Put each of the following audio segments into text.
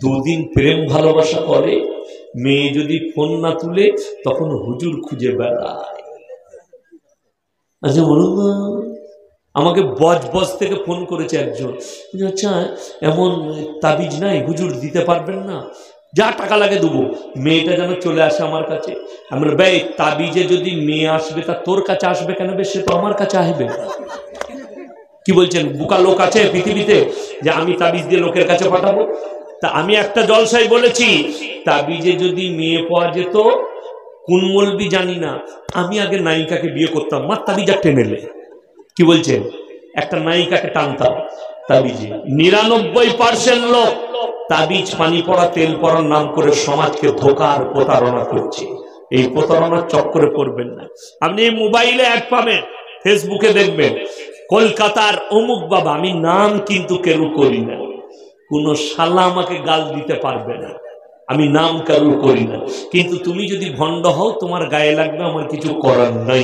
দুদিন প্রেম ভালোবাসা করে, মেয়ে যদি ফোন না তুলে তখন হুজুর খুঁজে বেড়ায়। আচ্ছা বলুন না, আমাকে বজ থেকে ফোন করেছে একজন, আচ্ছা এমন তাবিজ নাই হুজুর দিতে পারবেন না, যা টাকা লাগে দেবো, মেয়েটা যেন চলে আসে আমার কাছে। আমি বলি ভাই তাবিজে যদি মেয়ে আসবে তা তোর কাছে আসবে কেন? সে তো আমার কাছে আসবে। কি বলছেন, বোকা লোক আছে পৃথিবীতে যে আমি তাবিজ দিয়ে লোকের কাছে পাঠাবো? তা আমি একটা জলসায় বলেছি, তাবিজে যদি মেয়ে পাওয়া যেত, কোন মলবি জানি না, আমি আগে নায়িকাকে বিয়ে করতাম, মা তাবিজা টেনেলে। কি বলছেন, একটা নায়িকাকে টানতাম তাবিজে। 99% লোক তাবিজ পানি পড়া তেল পড়ার নাম করে সমাজকে ধোকার প্রতারণা করছে। এই প্রতারণার চক্করে পড়বেন না। আপনি এই মোবাইলে অ্যাড পাবেন, ফেসবুকে দেখবেন, কলকাতার অমুক বাবা, আমি নাম কিন্তু কেউ করি না, কোন শালা আমাকে গাল দিতে পারবে না, আমি নাম কারু করি না, কিন্তু তুমি যদি ভণ্ড হও তোমার গায়ে লাগবে, আমার কিছু করার নাই।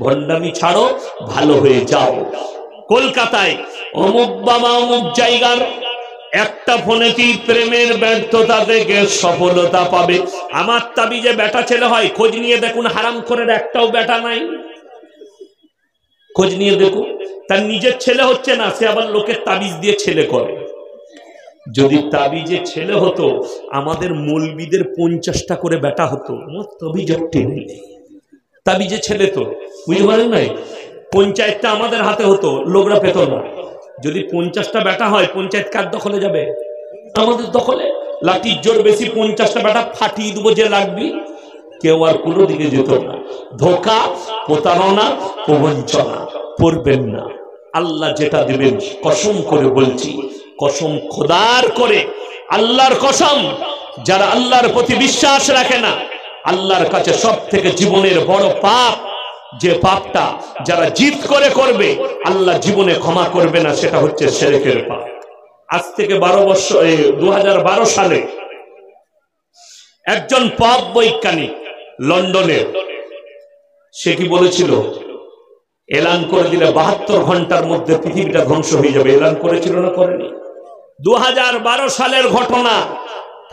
ভণ্ডামি ছাড়ো, ভালো হয়ে যাও। কলকাতায় অমুক বাবা অমুক জায়গার একটা ফোনেতেই প্রেমের ব্যর্থতা থেকে সফলতা পাবে। আমার তাবিজে বেটা ছেলে হয়, খোঁজ নিয়ে দেখুন, হারাম করে একটাও বেটা নাই, খোঁজ নিয়ে দেখুন। তার নিজের ছেলে হচ্ছে না, সে আবার লোকের তাবিজ দিয়ে ছেলে করে। যদি তাবিজে ছেলে হতো, আমাদের মৌলবীদের 50টা করে বেটা হতো, তাবিজে ছেলে তো বুঝতে পারেন নাই, পঞ্চায়েতটা আমাদের হাতে হতো, লোকরা পেত না। যদি 50টা বেটা হয়, পঞ্চায়েত কার দখলে যাবে? আমাদের দখলে। লাঠির জোর বেশি, 50টা বেটা ফাটিয়ে দেবো যে লাগবি, কেউ আর কোনো দিকে যেত না। ধোঁকা, প্রতারণা, প্রবঞ্চনা করবেন না। আল্লাহ যেটা দেবেন, কসম করে বলছি, কসম খোদার করে, আল্লাহর কসম, যারা আল্লাহর প্রতি বিশ্বাস রাখে না, আল্লাহর কাছে সব থেকে জীবনের বড় পাপ, যে পাপটা যারা জিদ করে করবে আল্লাহ জীবনে ক্ষমা করবে না, সেটা হচ্ছে শিরকের পাপ। আজ থেকে 2012 সালে একজন পাপ বৈজ্ঞানিক লন্ডনের, সে কি বলেছিল, এলান করে দিলে 72 ঘন্টার মধ্যে পৃথিবীটা ধ্বংস হয়ে যাবে। এলান করেছিল না করেনি? 2012 সালের ঘটনা,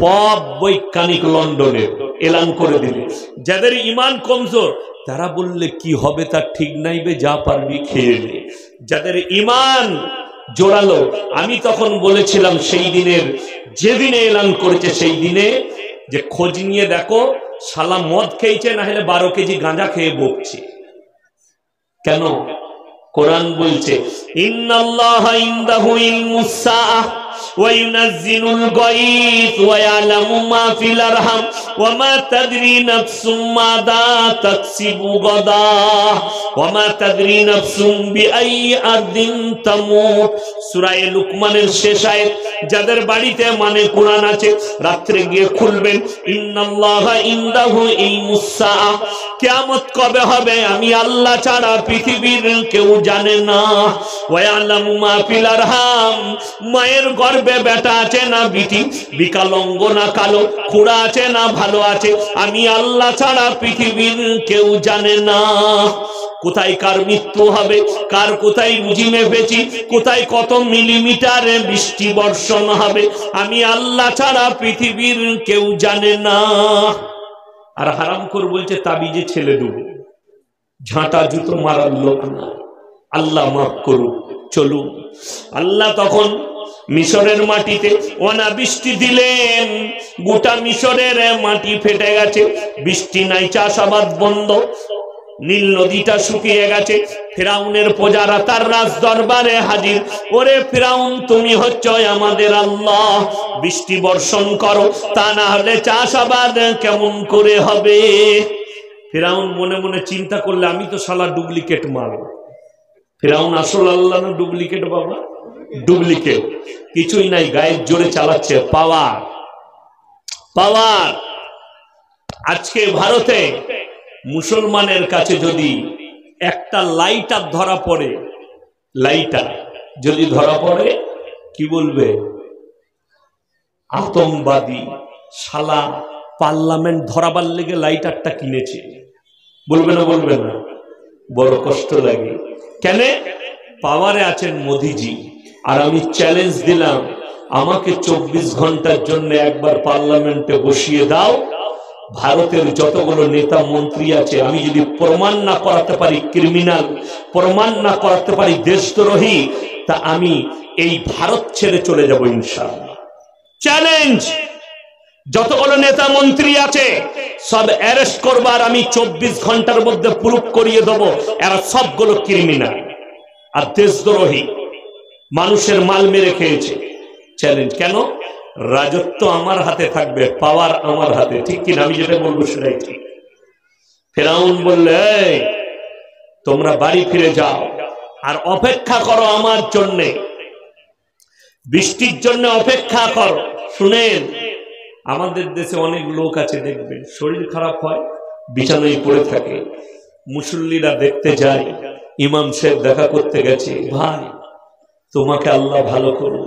পপ বৈজ্ঞানিক লন্ডনের এলান করে দিলে, যাদের ইমান কমজোর তারা বললে কি হবে তার ঠিক নাই, বে যা পারবি খেয়ে নে। যাদের ইমান জোরালো, আমি তখন বলেছিলাম সেই দিনের, যেদিনে এলান করেছে সেই দিনে, যে খোঁজ নিয়ে দেখো শালা মদ খেয়েছে, না হলে 12 কেজি গাঁজা খেয়ে বকছে। কেন? কোরআন বলছে, ইন্নাল্লাহা ইনদাহু ইলমুস সাআহ ওয়া ইউনাজ্জিলুল গায়থ ওয়া ইয়ালামু মা ফিল আরহাম ওয়া মা তাদরি নাফসুম মাযা তাকসিবু গাদা ওয়া মা তাদরি নাফসুম বিআইয়ি আরদিন তামুত। সূরা লুকমানের শেষ আয়াত। যাদের বাড়িতে মানে কোরআন আছে, রাত্রে গিয়ে খুলবেন, ইন্নাল্লাহা ইনদাহু ইলমুস সাআহ, কিয়ামত কবে হবে আমি আল্লাহ ছাড়া পৃথিবীর কেউ জানে না। ওয়া ইয়ালামু মা ফিল আরহাম, মায়ের গর্ভে বেটা আছে না বিটি, বিকলাঙ্গ না কালো, খুড়া আছে না ভালো আছে, আমি আল্লাহ ছাড়া পৃথিবীর কেউ জানে না। কোথায় কার মৃত্যু হবে, কার কোথায় রুজি মেপেছি, কোথায় কত মিলিমিটারে বৃষ্টি বর্ষণ হবে, আমি আল্লাহ ছাড়া পৃথিবীর কেউ জানে না। আর হারামখোর বলছে তাবিজে ছেলে দেবো, ঝাঁটা জুতো মারার লোক না। আল্লাহ মাফ করুন। চলুন, আল্লাহ তখন মিশরের মাটিতে অনাবৃষ্টি দিলেন, গোটা মিশরের মাটি ফেটে গেছে, বৃষ্টি নাই, চাষাবাদ বন্ধ, নীল নদীটা শুকিয়ে গেছে। ফিরাউনের প্রজারা তার রাজ দরবারে হাজির, ওরে ফিরাউন তুমি হচ্ছ আমাদের আল্লাহ, বৃষ্টি বর্ষণ করো, তা না হলে চাষাবাদ কেমন করে হবে। ফিরাউন মনে মনে চিন্তা করলে, আমি তো শালা ডুপ্লিকেট মাল। ফিরাউন আসল আল্লাহ না ডুপ্লিকেট? বাবা ডুপ্লিকেট, কিছুই নাই, গায়ের জোরে চালাচ্ছে, পাওয়ার পাওয়ার। আজকে ভারতে মুসলমানের কাছে যদি একটা লাইটার ধরা পড়ে, লাইটার যদি ধরা পড়ে, কি বলবে? আতঙ্কবাদী। শালা পার্লামেন্ট ধরাবার লেগে লাইটারটা কিনেছে, বলবে না? বলবে না? বড় কষ্ট লাগে। কেন? পাওয়ারে আছেন মোদিজি। আর আমি চ্যালেঞ্জ দিলাম, আমাকে 24 ঘন্টার জন্য একবার পার্লামেন্টে বসিয়ে দাও, ভারতের যতগুলো নেতা মন্ত্রী আছে আমি যদি প্রমাণ না করাতে পারি ক্রিমিনাল, প্রমাণ না করাতে পারি দেশদ্রোহী, তা আমি এই ভারত ছেড়ে চলে যাব ইনশাআল্লাহ। চ্যালেঞ্জ, যতগুলো নেতা মন্ত্রী আছে সব অ্যারেস্ট করবার আমি 24 ঘন্টার মধ্যে প্রুফ করিয়ে দেবো এরা সবগুলো ক্রিমিনাল আর দেশদ্রোহী, মানুষের মাল মেরে খেয়েছে। চ্যালেঞ্জ। কেন? রাজত্ব আমার হাতে থাকবে, পাওয়ার আমার হাতে, ঠিক কিনা? আমি যেটা বলবো সেটাই ঠিক। ফেরাউন বললে তোমরা বাড়ি ফিরে যাও আর অপেক্ষা করো আমার জন্য, বৃষ্টির জন্য অপেক্ষা করো। শুনেন, আমাদের দেশে অনেক লোক আছে দেখবেন শরীর খারাপ হয় বিছানায় পড়ে থাকে, মুসল্লিরা দেখতে যায়, ইমাম সাহেব দেখা করতে গেছে, ভাই তোমাকে আল্লাহ ভালো করো,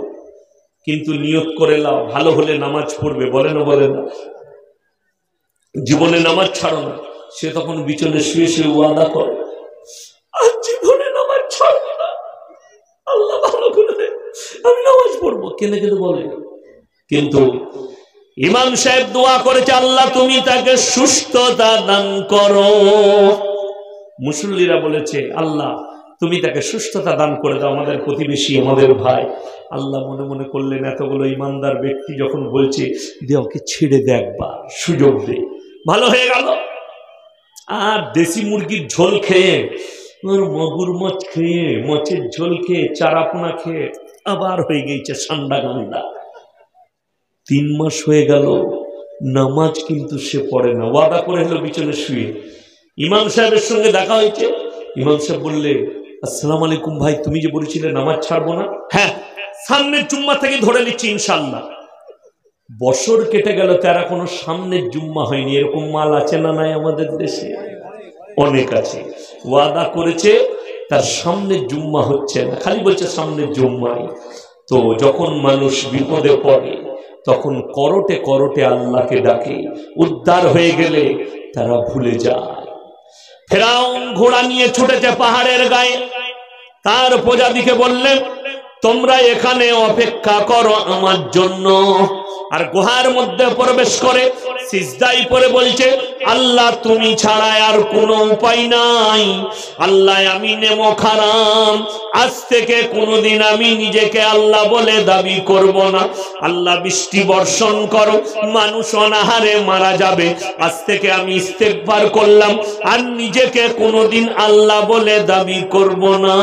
কিন্তু নিয়ত করে নাও ভালো হলে নামাজ পড়বে, বলে না বলে না, জীবনে নামাজ ছাড়ো না। সে তখন বিছানায় শুয়ে শুয়ে ওয়াদা করে আর জীবনে নামাজ ছাড়বো না, আল্লাহ ভালো করে দে, আমি নামাজ পড়বো, কেন কেন বলে। কিন্তু ইমাম সাহেব দোয়া করেছে আল্লাহ তুমি তাকে সুস্থতা দান করো। মুসল্লিরা বলেছে আল্লাহ তুমি তাকে সুস্থতা দান করে দাও, আমাদের প্রতিবেশী, আমাদের ভাই। আল্লাহ মনে মনে করলেন এতগুলো ইমানদার ব্যক্তি যখন বলছে দে ওকে ছেড়ে দে, একবার সুযোগ দে, ভালো হয়ে গেল। আর দেশি মুরগির ঝোল খেয়ে, মগুর মাছ খেয়ে, মাছের ঝোল খেয়ে, চারাপোনা খেয়ে আবার হয়ে গেছে ঠান্ডা গান্ডা। 3 মাস হয়ে গেল, নামাজ কিন্তু সে পড়ে না, ওয়াদা করে হলো বিছানে শুয়ে। ইমাম সাহেবের সঙ্গে দেখা হয়েছে, ইমাম সাহেব বললে আসসালামু আলাইকুম ভাই, তুমি যে বলেছিলে নামাজ ছাড়বো না, হ্যাঁ সামনের জুম্মা থেকে ধরে নিচ্ছি ইনশাআল্লাহ। বছর কেটে গেল তারা কোনো সামনের জুম্মা হয়নি। এরকম মাল আছে না নাই আমাদের দেশে? অনেক আছে। ওয়াদা করেছে তার সামনের জুম্মা হচ্ছে না, খালি বলছে সামনের জুম্মাই। তো যখন মানুষ বিপদে পড়ে তখন করটে করটে আল্লাহকে ডাকে, উদ্ধার হয়ে গেলে তারা ভুলে যায়। ফেরাউন ঘোড়া নিয়ে ছুটেছে পাহাড়ের গায়ে, তার প্রজাদিকে বললেন তোমরা এখানে অপেক্ষা করো আমার জন্য। আর গুহার মধ্যে প্রবেশ করে সিজদায় পড়ে বলছে আল্লাহ তুমি ছাড়া আর কোনো উপায় নাই, আল্লাহ আমি নেমো খারাম, আজ থেকে কোনোদিন আমি নিজেকে আল্লাহ বলে দাবি করব না। আল্লাহ বৃষ্টি বর্ষণ করো, মানুষ অনাহারে মারা যাবে, আজ থেকে আমি ইস্তেগফার করলাম আর নিজেকে কোনোদিন আল্লাহ বলে দাবি করব না।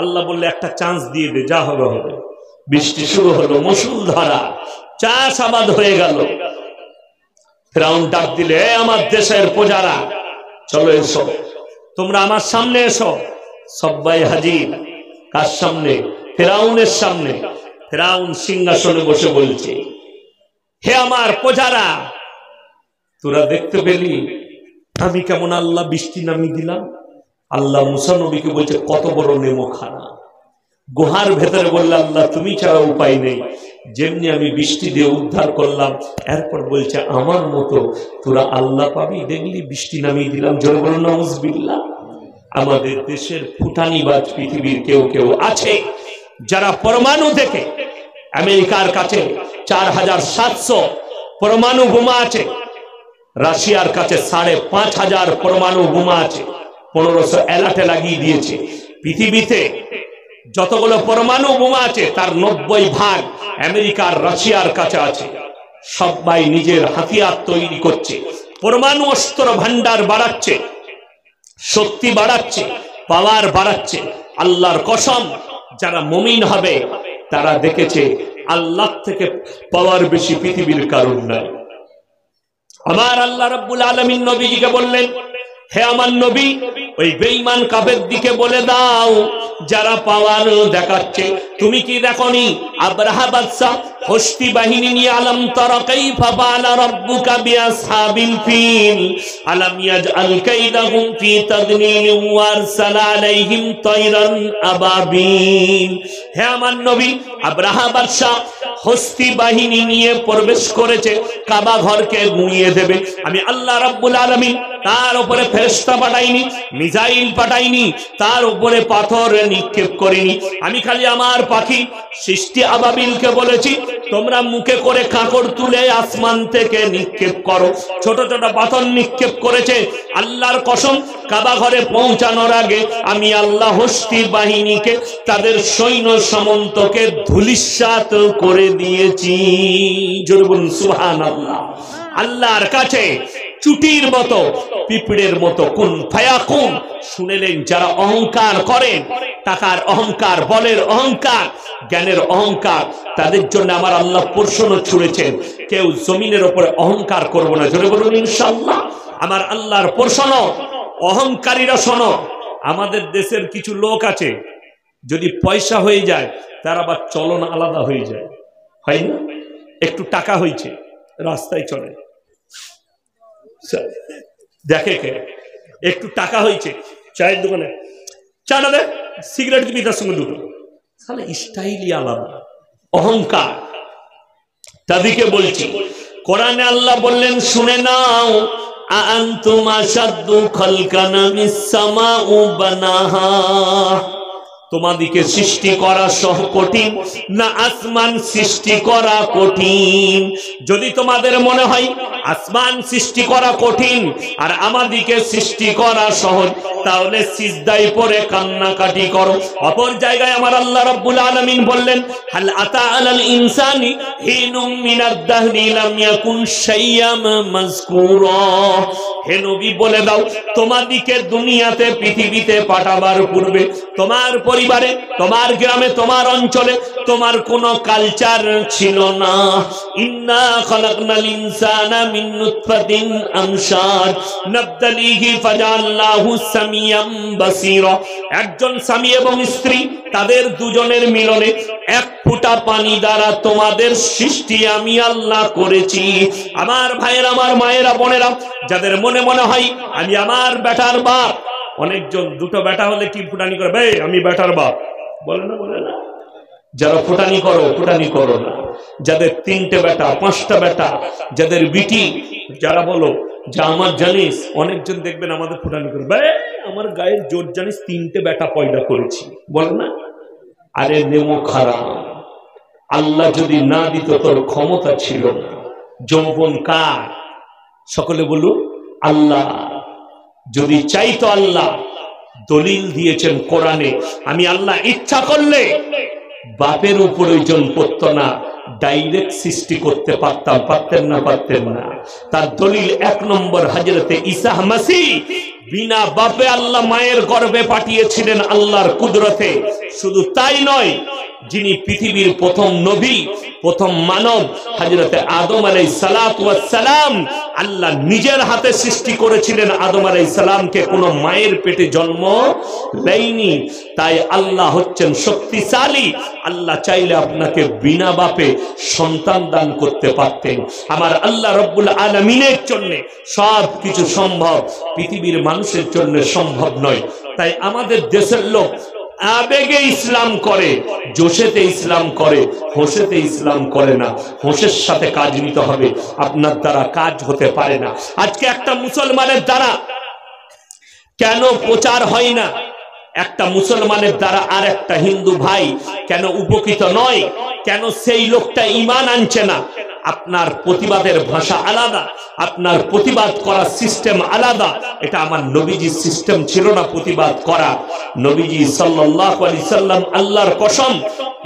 আল্লাহ বললে একটা চান্স দিয়ে দে, যা হবে হবে। বৃষ্টি শুরু হলো, মুষলধারা, চাষ আবাদ হয়ে গেল। ফেরাউন ডাক দিলে আমার দেশের প্রজারা চলো এসো, তোমরা আমার সামনে এসো। সবাই হাজির। কার সামনে? ফেরাউনের সামনে। ফেরাউন সিংহাসনে বসে বলছে হে আমার প্রজারা, তোরা দেখতে পেলি আমি কেমন আল্লাহ বৃষ্টি নামিয়ে দিলাম? আল্লাহ মুসা নবীকে বলছে কত বড় নেমখানা। গুহার ভেতরে বললে আল্লাহ তুমি ছাড়া উপায় নেই, যেমনি আমি বৃষ্টি দিয়ে উদ্ধার করলাম, এরপর বলছে আমার মতো তোরা আল্লাহ পাবি, দেখলি বৃষ্টি নামিয়ে দিলাম। জোরে বলুন নাউজুবিল্লাহ। আমাদের দেশের ফুটানিবাজ পৃথিবীর কেউ কেউ আছে যারা পরমাণু থেকে, আমেরিকার কাছে 4700 পরমাণু বোমা আছে, রাশিয়ার কাছে 5500 পরমাণু বোমা আছে, 1500 অ্যালার্টে লাগিয়ে দিয়েছে। পৃথিবীতে যতগুলো পরমাণু বোমা আছে তার 90 ভাগ আমেরিকার রাশিয়ার কাছে আছে। সবাই নিজের হাতিয়ার তৈরি করছে, পরমাণু অস্ত্র ভান্ডার বাড়াচ্ছে, শক্তি বাড়াচ্ছে, পাওয়ার বাড়াচ্ছে। আল্লাহর কসম, যারা মুমিন হবে তারা দেখেছে আল্লাহ থেকে পাওয়ার বেশি পৃথিবীর কারণ নাই। আমার আল্লাহ রাব্বুল আলামিন নবীজিকে বললেন হে আমার নবী, ওই বেঈমান কাফের দিকে বলে দাও যারা পাওয়ার দেখাচ্ছে, তুমি কি দেখনি আবরাহা বাদশা হস্তি বাহিনী নিয়ে আলম তারা কাইফা ফাআলা রাব্বুকা বিআসহাবিল ফিল আলাম ইয়াজআল কাইদাহুম ফি তাদলিল ওয়া আরসালা আলাইহিম তায়রান আবাবিল। হে আমার নবী, আবরাহা বাদশা হস্তি বাহিনী নিয়ে প্রবেশ করেছে, কাবা ঘরকে গুঁড়িয়ে দেবে। আমি আল্লাহ রাব্বুল আলামিন তার উপরে ফেরেশতা পাঠাইনি, মিসাইল পাঠাইনি, তার উপরে পাথর নিক্ষেপ করিনি। আমি খালি আমার পাখি সৃষ্টি আবাবিলকে বলেছি, তোমরা মুখে করে কাঁকড় তুলে আসমান থেকে নিক্ষেপ করো। ছোট ছোট পাথর নিক্ষেপ করেছে। আল্লাহর কসম, কাবা ঘরে পৌঁছানোর আগে আমি আল্লাহ হস্তি বাহিনীকে, তাদের সৈন্য সামন্তকে ধূলিসাৎ করে দিয়েছি। জোরে বলুন সুবহানাল্লাহ। আল্লাহর কাছে চুটির মতো, পিঁপড়ের মতো কুন ফায়াকুন শুনেলেন। যারা অহংকার করেন, টাকার অহংকার, বলের অহংকার, জ্ঞানের অহংকার, তাদের জন্য আমার আল্লাহ প্রশ্ন ছুড়েছেন, কেউ জমিনের উপরে অহংকার করবো না। জোরে বলুন ইনশাআল্লাহ। আমার আল্লাহর প্রশ্ন, অহংকারীরা শোনো। আমাদের দেশের কিছু লোক আছে, যদি পয়সা হয়ে যায় তার আবার চলন আলাদা হয়ে যায়, হয় না? একটু টাকা হয়েছে, রাস্তায় চলে, দেখে কে একটু টাকা হয়েছে, চায়ের দোকানে চাটা দে, সিগারেট দিবি তার সঙ্গে দুটো, তাহলে স্টাইলই আলাদা। অহংকার। তাদেরকে বলছি, কোরআনে আল্লাহ বললেন, শুনে নাও, আনতুম আশাদ্দু খালকান মিস সামাউ বানাহা, তোমাদিকে সৃষ্টি করা সহ কঠিন না আসমান সৃষ্টি করা কঠিন? যদি তোমাদের মনে হয় আসমান সৃষ্টি করা কঠিন আর আমাদিকে সৃষ্টি করা সহজ, তাহলে সিজদায় পড়ে কান্নাকাটি করো। অপর জায়গায় আমার আল্লাহ রাব্বুল আলামিন বললেন, হাল আতা আলাল ইনসানি হিনুম মিনাদ দাহরি লাম ইয়াকুন শাইয়াম মাযকুরা। হে নবী বলে দাও, তোমাদিকে দুনিয়াতে, পৃথিবীতে পাঠাবার পূর্বে তোমার পরিবারে, তোমার গ্রামে, তোমার অঞ্চলে তোমার কোনো কালচার ছিল না। ইন্না খালাকনাল ইনসানা মিন নুতফাতিন আমশাজ নাবতালিহি ফাজাল্লাহু সামিয়াম বাসীরা। একজন স্বামী এবং স্ত্রী, তাদের দুজনের মিলনে এক ফোঁটা পানি দ্বারা তোমাদের সৃষ্টি আমি আল্লাহ করেছি। আমার ভাইয়েরা, আমার মায়েরা, বোনেরা, যাদের মনে মনে হয় আমি আমার বেটার বাপ, অনেকজন দুটো বেটা হলে কি ফুটানি করে, ভাই আমি বেটার বাপ বলে না, বলে না? যারা ফুটানি করো, ফুটানি করো না। যাদের তিনটে বেটা, পাঁচটা বেটা, যাদের বিটি, যারা বলো যে আমার জানিস, অনেকজন দেখবেন আমাদের ফুটানি করে, ভাই আমার গায়ের জোর জানিস, তিনটে বেটা পয়দা করেছি, বলে না? আরে নেমো খারাপ। আল্লাহ যদি না দিত, তোর ক্ষমতা ছিল না। যৌবন কার? সকলে বলুন আল্লাহ। যদি চাইতো আল্লাহ, দলিল দিয়েছেন কোরআনে, আমি আল্লাহ ইচ্ছা করলে বাপের উপর ওইজন পড়তো না, ডাইরেক্ট সৃষ্টি করতে পারতাম। পারতেন না? পারতেন না। তার দলিল 1 নম্বর হযরতে ঈসা মাসীহ, বিনা বাপে আল্লাহ মায়ের গর্ভে পাঠিয়েছিলেন আল্লাহর কুদরতে। শুধু তাই নয়, যিনি পৃথিবীর প্রথম নবী, প্রথম মানব, হযরতে আদম আলাইহিস সালাতু ওয়াস সালাম, আল্লাহ নিজের হাতে সৃষ্টি করেছিলেন আদম আলাইহিস সালামকে, কোনো মায়ের পেটে জন্ম দেয়নি। তাই আল্লাহ হচ্ছেন শক্তিশালী। আল্লাহ চাইলে আপনাকে বিনা বাপে সন্তান দান করতে পারতেন। আমার আল্লাহ রব্বুল আলামিনের জন্য সব কিছু সম্ভব, পৃথিবীর মানুষের জন্য সম্ভব নয়। তাই আমাদের দেশের লোক আবেগে ইসলাম করে, জোশেতে ইসলাম করে, হোশেতে ইসলাম করে না। হোশের সাথে কাজ নিতে হবে, আপনার দ্বারা কাজ হতে পারে না। আজকে একটা মুসলমানের দ্বারা কেন প্রচার হয় না? একটা মুসলমানের দ্বারা আর একটা হিন্দু ভাই কেন উপকৃত নয়? কেন সেই লোকটা ঈমান আনছে না? আপনার প্রতিবাদের ভাষা আলাদা, আপনার প্রতিবাদ করার সিস্টেম আলাদা। এটা আমার নবীজির সিস্টেম ছিল না প্রতিবাদ করা। নবীজি সাল্লাল্লাহু আলাইহি সাল্লাম আল্লাহর কসম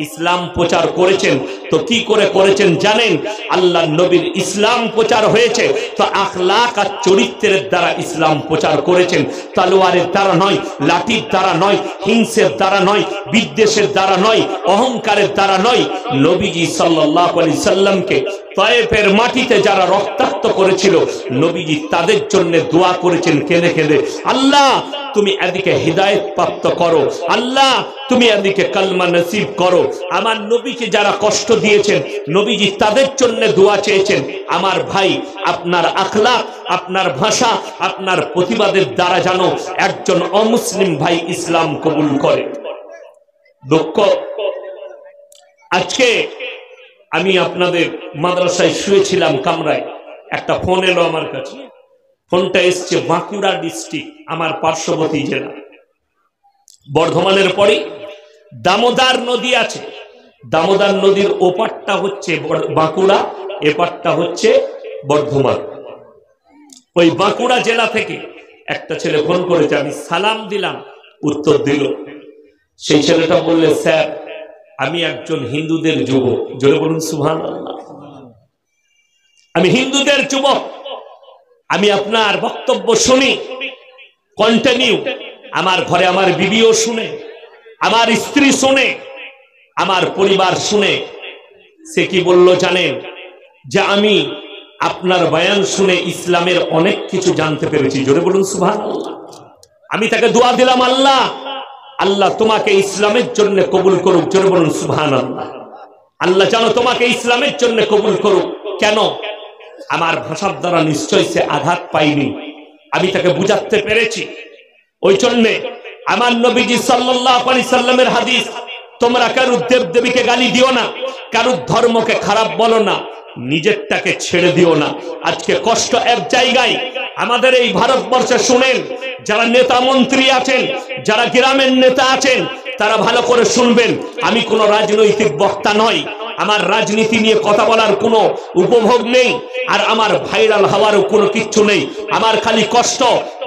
ইসলাম প্রচার করেছেন। তো কি করে করেছেন জানেন? আল্লাহর নবীর ইসলাম প্রচার হয়েছে তো আখলাক আর চরিত্রের দ্বারা ইসলাম প্রচার করেছেন। তলোয়ারের দ্বারা নয়, লাঠির দ্বারা নয়, হিংসের দ্বারা নয়, বিদ্বেষের দ্বারা নয়, অহংকারের দ্বারা নয়। নবীজি সাল্লাল্লাহু আলাইহি সাল্লামকে তায়েফের মাটিতে যারা রক্তাক্ত করেছিল, নবীজি তাদের জন্য দোয়া করেছেন কেঁদে কেঁদে, আল্লাহ তুমি এদিকে হিদায়াত প্রাপ্ত করো, আল্লাহ তুমি এদিকে কালমা নসিব করো। আমার নবীকে যারা কষ্ট দিয়েছেন, নবীজি তাদের জন্য দোয়া চেয়েছেন। আমার ভাই, আপনার আখলাক, আপনার ভাষা, আপনার প্রতিবাদের দ্বারা যেন একজন অমুসলিম ভাই ইসলাম কবুল করে। দুঃখ, আজকে আমি আপনাদের মাদ্রাসায় শুয়েছিলাম কামরায়, একটা ফোন এলো আমার কাছে। ফোনটা এসছে বাঁকুড়া ডিস্ট্রিক্ট, আমার পার্শ্ববর্তী জেলা। বর্ধমানের পরে দামোদর নদী আছে, দামোদর নদীর ওপারটা হচ্ছে বাঁকুড়া, এপারটা হচ্ছে বর্ধমান। ওই বাঁকুড়া জেলা থেকে একটা ছেলে ফোন করেছে, আমি সালাম দিলাম, উত্তর দিল। সেই ছেলেটা বললে, স্যার আমি একজন হিন্দুদের যুবক। জোরে বলুন সুবহানাল্লাহ। আমি হিন্দুদের যুবক, আমি আপনার বক্তব্য শুনি কন্টিনিউ। আমার ঘরে আমার বিবিও শুনে, আমার স্ত্রী শুনে, আমার পরিবার শুনে। সে কি বলল জানেন? যে আমি আপনার বয়ান শুনে ইসলামের অনেক কিছু জানতে পেরেছি। জোরে বলুন সুবহানাল্লাহ। আমি তাকে দোয়া দিলাম, আল্লাহ আল্লাহ তোমাকে ইসলামের জন্য কবুল করুক। জোরে বলুন সুবহানাল্লাহ। আল্লাহ যেন তোমাকে ইসলামের জন্য কবুল করুক। কেন? আমার ভাষার দ্বারা নিশ্চয় সে আঘাত পাইনি, আমি তাকে বুঝাতে পেরেছি। ওই জন্যে আমার নবীজি সাল্লাল্লাহু আলাইহি সাল্লামের হাদিস, তোমরা কারুর দেব দেবীকে গালি দিও না, কারুর ধর্মকে খারাপ বলো না, নিজেরটাকে ছেড়ে দিও না। আজকে কষ্ট এক জায়গায় আমাদের এই ভারতবর্ষে। শুনেন, যারা নেতা মন্ত্রী আছেন, যারা গ্রামের নেতা আছেন, তারা ভালো করে শুনবেন। আমি কোনো রাজনৈতিক বক্তা নই, আমার রাজনীতি নিয়ে কথা বলার কোনো উপভোগ নেই, আর আমার ভাইরাল হওয়ারও কোনো কিচ্ছু নেই। আমার খালি কষ্ট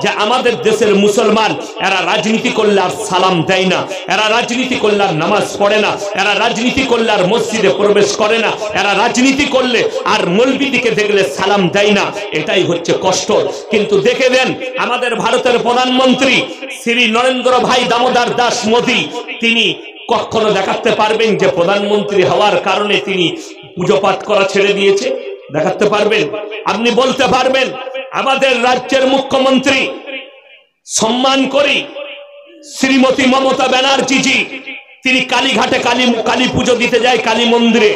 যে আমাদের দেশের মুসলমান, এরা রাজনীতি করলে আর সালাম দেয় না, এরা রাজনীতি করলে আর নামাজ পড়ে না, এরা রাজনীতি করলে আর মসজিদে প্রবেশ করে না, এরা রাজনীতি করলে আর মৌলবীদিকে দেখলে সালাম দেয় না। এটাই হচ্ছে কষ্ট। কিন্তু দেখে দেন, আমাদের ভারতের প্রধানমন্ত্রী শ্রী নরেন্দ্র ভাই দামোদর দাস মোদী, তিনি কখনো দেখাতে পারবেন যে প্রধানমন্ত্রী হওয়ার কারণে তিনি পুজো পাঠ করা ছেড়ে দিয়েছে? দেখাতে পারবেন? আপনি বলতে পারবেন আমাদের রাজ্যের মুখ্যমন্ত্রী সম্মান করি শ্রীমতী মমতা ব্যানার্জি জি, তিনি কালীঘাটে কালী পুজো দিতে যায়, কালী মন্দিরে,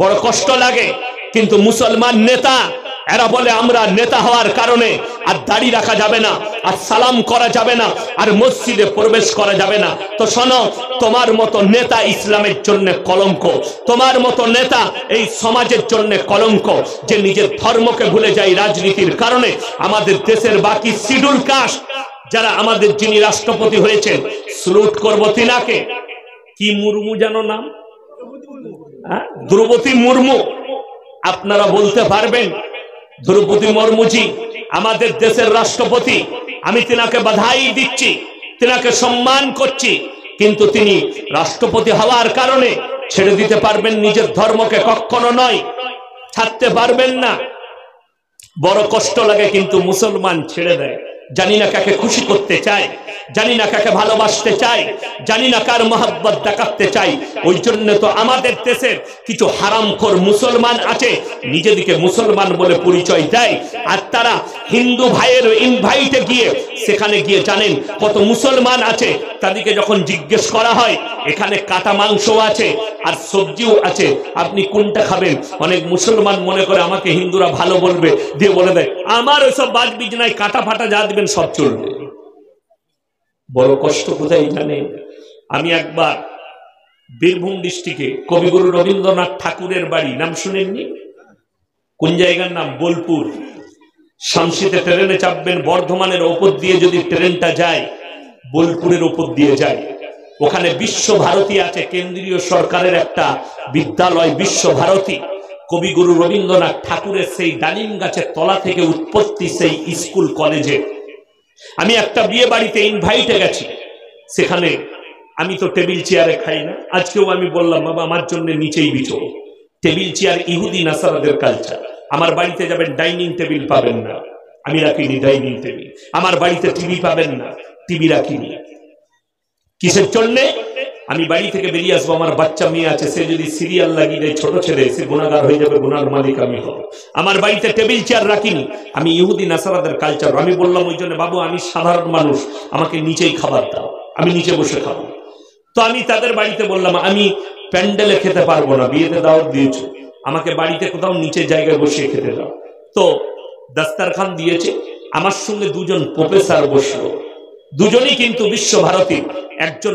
বড় কষ্ট লাগে। কিন্তু মুসলমান নেতা, এরা বলে আমরা নেতা হওয়ার কারণে আর দাড়ি রাখা যাবে না, আর সালাম করা যাবে না, আর মসজিদে প্রবেশ করা যাবে না। তো শোনো, তোমার মতো নেতা ইসলামের জন্য কলঙ্ক, তোমার মতো নেতা এই সমাজের জন্য কলঙ্ক, যে নিজের ধর্মকে ভুলে যায় রাজনীতির কারণে। আমাদের দেশের বাকি শিডিউল কাস্ট যারা, আমাদের যিনি রাষ্ট্রপতি হয়েছেন, স্যালুট করব তিনাকে। কি মুর্মু যেন নাম? দ্রৌপদী মুর্মু। আপনারা বলতে পারবেন দ্রৌপদী মুর্মুজি আমাদের দেশের রাষ্ট্রপতি, আমি তিনাকে বাধাই দিচ্ছি, তিনাকে সম্মান করছি। কিন্তু তিনি রাষ্ট্রপতি হওয়ার কারণে ছেড়ে দিতে পারবেন নিজের ধর্মকে? কখনো নয়, ছাড়তে পারবেন না। বড় কষ্ট লাগে, কিন্তু মুসলমান ছেড়ে দেয়। জানি না কাকে খুশি করতে চায়, জানি না কাকে ভালোবাসতে চায়, জানি না কার মহব্বত দেখাতে চাই। ওই জন্য তো আমাদের দেশের কিছু হারামখোর মুসলমান আছে, নিজেদেরকে মুসলমান বলে পরিচয় দেয়, আর তারা হিন্দু ভাইয়ের ইনভাইটে গিয়ে, সেখানে গিয়ে জানেন কত মুসলমান আছে, তাদেরকে যখন জিজ্ঞেস করা হয়, এখানে কাটা মাংস আছে আর সবজিও আছে, আপনি কোনটা খাবেন? অনেক মুসলমান মনে করে আমাকে হিন্দুরা ভালো বলবে, দিয়ে বলে দেয় আমার ওইসব বাজবিজ নাই, কাটা ফাটা যা দিবেন সব চলবে। বড় কষ্ট কোথায় জানেন? আমি একবার বীরভূম ডিস্ট্রিক্টে কবিগুরু রবীন্দ্রনাথ ঠাকুরের বাড়ি, নাম শুনেননি? কোন জায়গার নাম? বোলপুর। শামসিতে ট্রেনে চাপবেন, বর্ধমানের ওপর দিয়ে যদি ট্রেনটা যায়, বোলপুরের ওপর দিয়ে যায়। ওখানে বিশ্বভারতী আছে, কেন্দ্রীয় সরকারের একটা বিদ্যালয়, বিশ্বভারতী। কবিগুরু রবীন্দ্রনাথ ঠাকুরের সেই ডালিম গাছের তলা থেকে উৎপত্তি সেই স্কুল কলেজে। আমি একটা বিয়ে বাড়িতে ইনভাইটে গেছি, সেখানে আমি তো টেবিল চেয়ারে খাই না। আজকেও আমি বললাম, বাবা আমার জন্য নিচেই বিছো। টেবিল চেয়ার ইহুদি নাসারাদের কালচার। আমার বাড়িতে যাবেন, ডাইনিং টেবিল পাবেন না, আমি রাখিনি ডাইনিং টেবিল। আমার বাড়িতে টিভি পাবেন না, টিভি রাখিনি। কিসের জন্য? আমি বাড়ি থেকে বেরিয়ে আসবো, আমার বাচ্চা মেয়ে আছে, সে যদি সিরিয়াল লাগিয়ে দেয়, ছোট ছেলে, সে গুনাহগার হয়ে যাবে, গুনার মালিক আমি হব। আমার বাড়িতে টেবিল চেয়ার রাখিনি, আমি ইহুদি নাসারাদের কালচার। আমি বললাম ওই জন্য, বাবু আমি সাধারণ মানুষ, আমাকে নিচেই খাবার দাও, আমি নিচে বসে খাবো। তো আমি তাদের বাড়িতে বললাম, আমি প্যান্ডেলে খেতে পারবো না, বিয়েতে দাওয়াত দিয়েছো, আমাকে বাড়িতে কোথাও নিচে জায়গায় বসিয়ে খেতে দাও। তো দাস্তারখান দিয়েছে, আমার সঙ্গে দুজন প্রফেসর বসলো, দুজনই কিন্তু বিশ্বভারতী। একজন